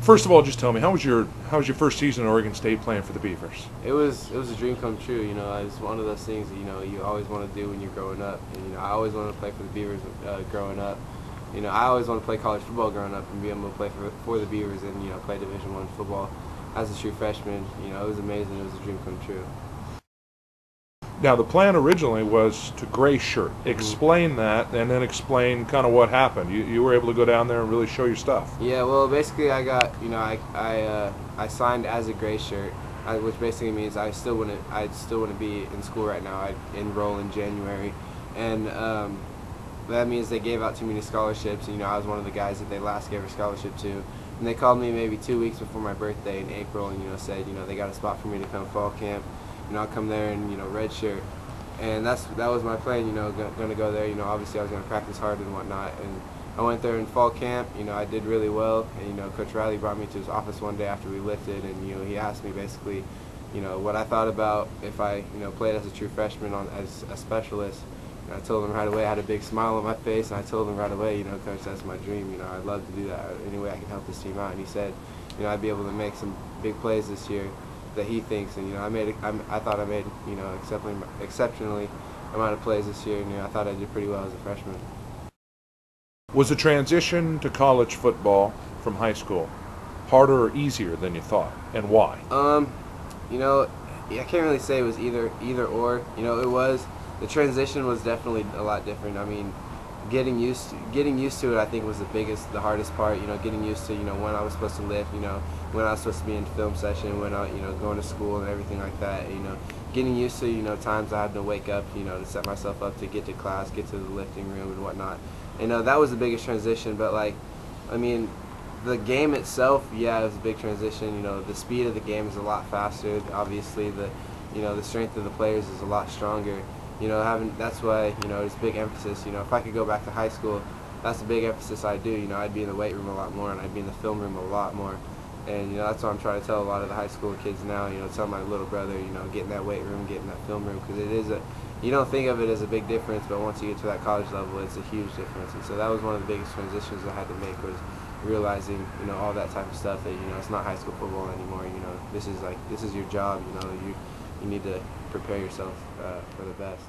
First of all, just tell me, how was your first season at Oregon State playing for the Beavers? It was a dream come true. It's one of those things that you always want to do when you're growing up. And I always wanted to play for the Beavers growing up. I always wanted to play college football growing up and be able to play for the Beavers and play Division I football as a true freshman. It was amazing. It was a dream come true. Now, the plan originally was to gray shirt. Explain that, and then explain kind of what happened. You were able to go down there and really show your stuff. Yeah, well, basically, I got I signed as a gray shirt, which basically means I still wouldn't be in school right now. I'd enroll in January, and that means they gave out too many scholarships. I was one of the guys that they last gave a scholarship to, and they called me maybe 2 weeks before my birthday in April, and said they got a spot for me to come fall camp. I'll come there and redshirt, and that was my plan. Going to go there. Obviously I was going to practice hard and whatnot, and I went there in fall camp. I did really well, and Coach Riley brought me to his office one day after we lifted, and he asked me basically, what I thought about if I played as a true freshman as a specialist. And I told him right away. I had a big smile on my face, and I told him right away, Coach, that's my dream. I'd love to do that any way I can help this team out. And he said, I'd be able to make some big plays this year that he thinks, and I thought I made exceptionally amount of plays this year, and I thought I did pretty well as a freshman. Was the transition to college football from high school harder or easier than you thought, and why? I can't really say it was either or. The transition was definitely a lot different. Getting used to it, I think, was the hardest part. Getting used to when I was supposed to lift, when I was supposed to be in film session, when I going to school and everything like that. Getting used to times I had to wake up, to set myself up to get to class, get to the lifting room and whatnot. That was the biggest transition. But the game itself, yeah, it was a big transition. The speed of the game is a lot faster. Obviously, the strength of the players is a lot stronger. That's why it's big emphasis. If I could go back to high school, that's a big emphasis I do. I'd be in the weight room a lot more, and I'd be in the film room a lot more. And that's what I'm trying to tell a lot of the high school kids now. Tell my little brother, get in that weight room, get in that film room, because it is you don't think of it as a big difference, but once you get to that college level, it's a huge difference. And so that was one of the biggest transitions I had to make, was realizing all that type of stuff, that it's not high school football anymore. This is your job. You need to prepare yourself for the best.